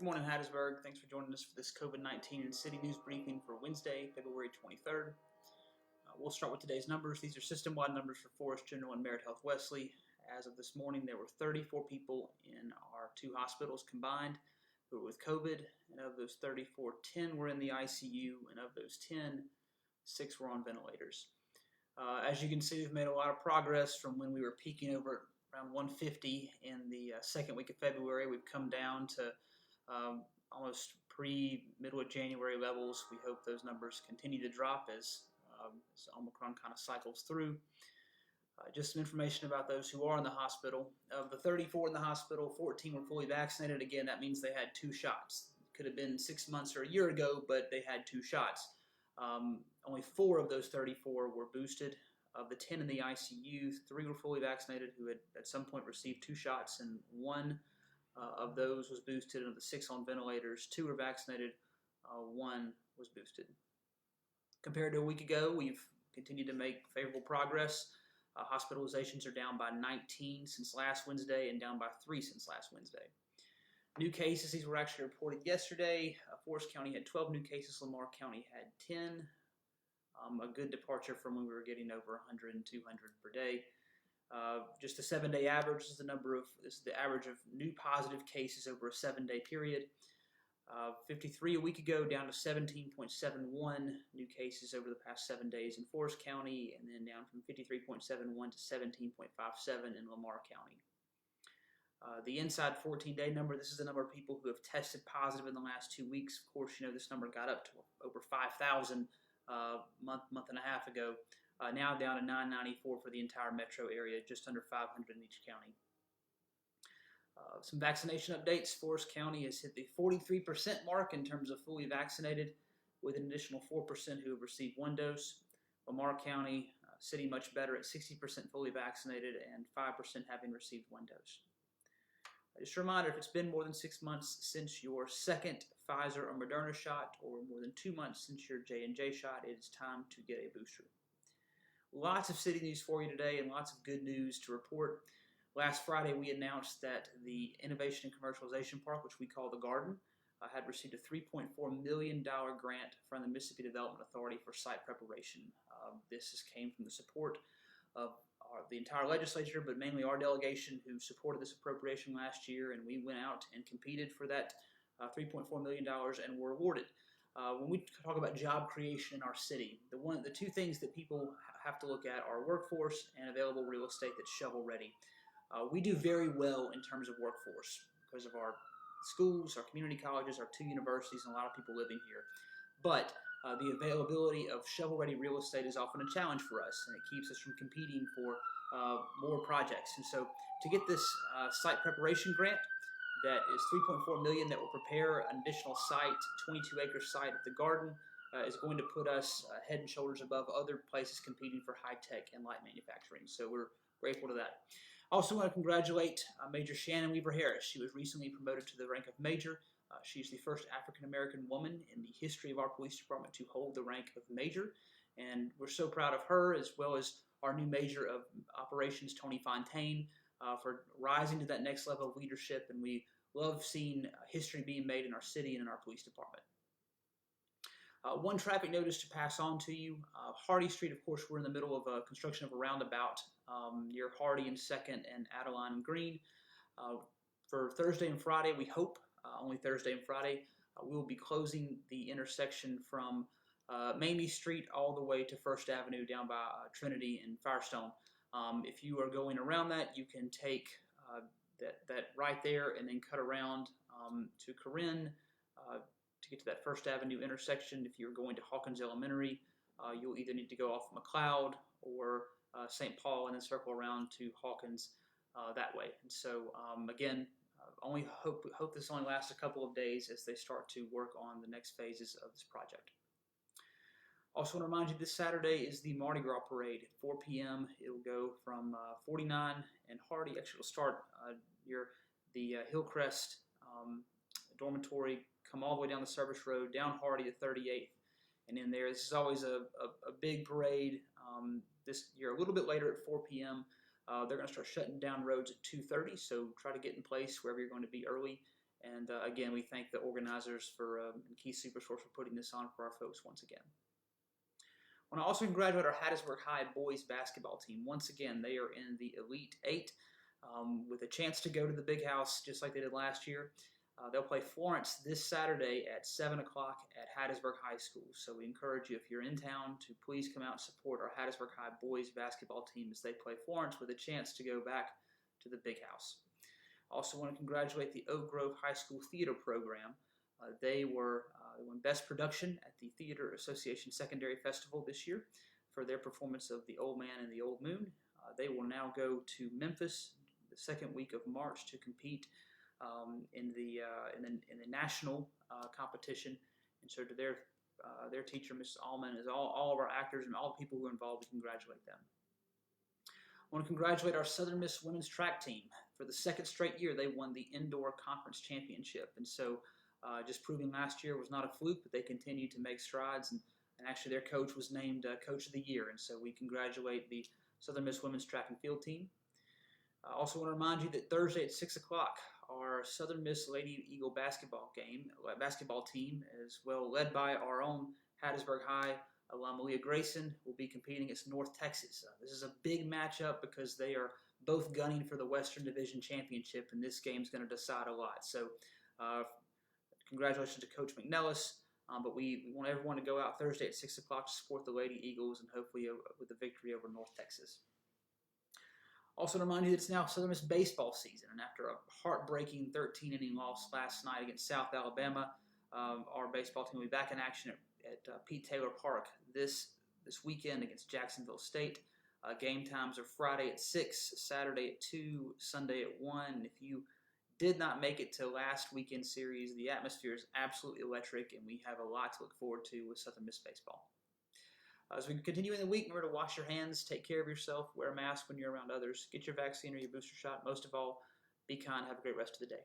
Good morning, Hattiesburg. Thanks for joining us for this COVID-19 and city news briefing for Wednesday, February 23rd. We'll start with today's numbers. These are system-wide numbers for Forest General and Merit Health Wesley. As of this morning, there were 34 people in our two hospitals combined who were with COVID, and of those 34, 10 were in the ICU, and of those 10, 6 were on ventilators. As you can see, we've made a lot of progress from when we were peaking over around 150 in the second week of February. We've come down to almost middle of January levels. We hope those numbers continue to drop as Omicron kind of cycles through. Just some information about those who are in the hospital. Of the 34 in the hospital, 14 were fully vaccinated. Again, that means they had 2 shots. Could have been 6 months or a year ago, but they had 2 shots. Only 4 of those 34 were boosted. Of the 10 in the ICU, 3 were fully vaccinated who had at some point received 2 shots, and 1 of those was boosted. And of the 6 on ventilators, 2 were vaccinated, 1 was boosted. Compared to a week ago, we've continued to make favorable progress. Hospitalizations are down by 19 since last Wednesday and down by 3 since last Wednesday. New cases, these were actually reported yesterday. Forest County had 12 new cases. Lamar County had 10. A good departure from when we were getting over 100 and 200 per day. Just the 7-day average is the average of new positive cases over a 7-day period. 53 a week ago, down to 17.71 new cases over the past 7 days in Forest County, and then down from 53.71 to 17.57 in Lamar County. The inside 14-day number, this is the number of people who have tested positive in the last 2 weeks. Of course, you know, this number got up to over 5,000 month and a half ago. Now down to 994 for the entire metro area, just under 500 in each county. Some vaccination updates. Forest County has hit the 43% mark in terms of fully vaccinated, with an additional 4% who have received 1 dose. Lamar County, city much better at 60% fully vaccinated and 5% having received 1 dose. Just a reminder, if it's been more than 6 months since your second Pfizer or Moderna shot, or more than 2 months since your J&J shot, it is time to get a booster. Lots of city news for you today and lots of good news to report. Last Friday, we announced that the Innovation and Commercialization Park, which we call the Garden, had received a $3.4 million grant from the Mississippi Development Authority for site preparation. This came from the support of the entire legislature, but mainly our delegation who supported this appropriation last year, and we went out and competed for that $3.4 million and were awarded. When we talk about job creation in our city, the 2 things that people have to look at are workforce and available real estate that's shovel ready. We do very well in terms of workforce because of our schools, our community colleges, our 2 universities, and a lot of people living here. But the availability of shovel-ready real estate is often a challenge for us, and it keeps us from competing for more projects. And so to get this site preparation grant, that is $3.4 million that will prepare an additional site, 22-acre site at the Garden, is going to put us head and shoulders above other places competing for high-tech and light manufacturing. So we're grateful to that. I also want to congratulate Major Shannon Weaver Harris. She was recently promoted to the rank of Major. She's the first African-American woman in the history of our police department to hold the rank of Major, and we're so proud of her, as well as our new Major of Operations, Tony Fontaine, for rising to that next level of leadership, and we love seeing history being made in our city and in our police department. One traffic notice to pass on to you. Hardy Street, of course, we're in the middle of construction of a roundabout near Hardy and 2nd and Adeline and Green. For Thursday and Friday, we hope, only Thursday and Friday, we will be closing the intersection from Mamie Street all the way to 1st Avenue down by Trinity and Firestone. If you are going around that, you can take that right there and then cut around to Corinne to get to that 1st Avenue intersection. If you're going to Hawkins Elementary, you'll either need to go off McLeod or St. Paul and then circle around to Hawkins that way. And so again, only hope this only lasts a couple of days as they start to work on the next phases of this project. Also want to remind you this Saturday is the Mardi Gras parade at 4 p.m. It'll go from 49 and Hardy. Actually, it'll start near the Hillcrest dormitory, come all the way down the service road, down Hardy to 38th, and in there. This is always a big parade. This year a little bit later at 4 p.m. They're going to start shutting down roads at 2:30, so try to get in place wherever you're going to be early. And again, we thank the organizers and Key Superstores for putting this on for our folks once again. I want to also congratulate our Hattiesburg High boys basketball team. Once again, they are in the Elite Eight with a chance to go to the Big House just like they did last year. They'll play Florence this Saturday at 7 o'clock at Hattiesburg High School. So we encourage you, if you're in town, to please come out and support our Hattiesburg High boys basketball team as they play Florence with a chance to go back to the Big House. I also want to congratulate the Oak Grove High School Theater Program. They won Best Production at the Theater Association Secondary Festival this year for their performance of The Old Man and the Old Moon. They will now go to Memphis the second week of March to compete in the national competition. And so to their teacher, Mrs. Allman, is all of our actors and all the people who are involved, we congratulate them. I want to congratulate our Southern Miss women's track team. For the second straight year, they won the Indoor Conference Championship. And so just proving last year was not a fluke, but they continued to make strides. And actually their coach was named Coach of the Year. And so we congratulate the Southern Miss women's track and field team. I also want to remind you that Thursday at 6 o'clock, our Southern Miss Lady Eagle basketball team, as well led by our own Hattiesburg High alum Aaliyah Grayson, will be competing against North Texas. This is a big matchup because they are both gunning for the Western Division Championship, and this game is going to decide a lot. So congratulations to Coach McNellis, but we want everyone to go out Thursday at 6 o'clock to support the Lady Eagles and hopefully with a victory over North Texas. Also to remind you that it's now Southern Miss baseball season, and after a heartbreaking 13-inning loss last night against South Alabama, our baseball team will be back in action at Pete Taylor Park this weekend against Jacksonville State. Game times are Friday at 6, Saturday at 2, Sunday at 1. And if you did not make it to last weekend series, the atmosphere is absolutely electric, and we have a lot to look forward to with Southern Miss baseball. As we continue in the week, remember to wash your hands, take care of yourself, wear a mask when you're around others, get your vaccine or your booster shot. Most of all, be kind. Have a great rest of the day.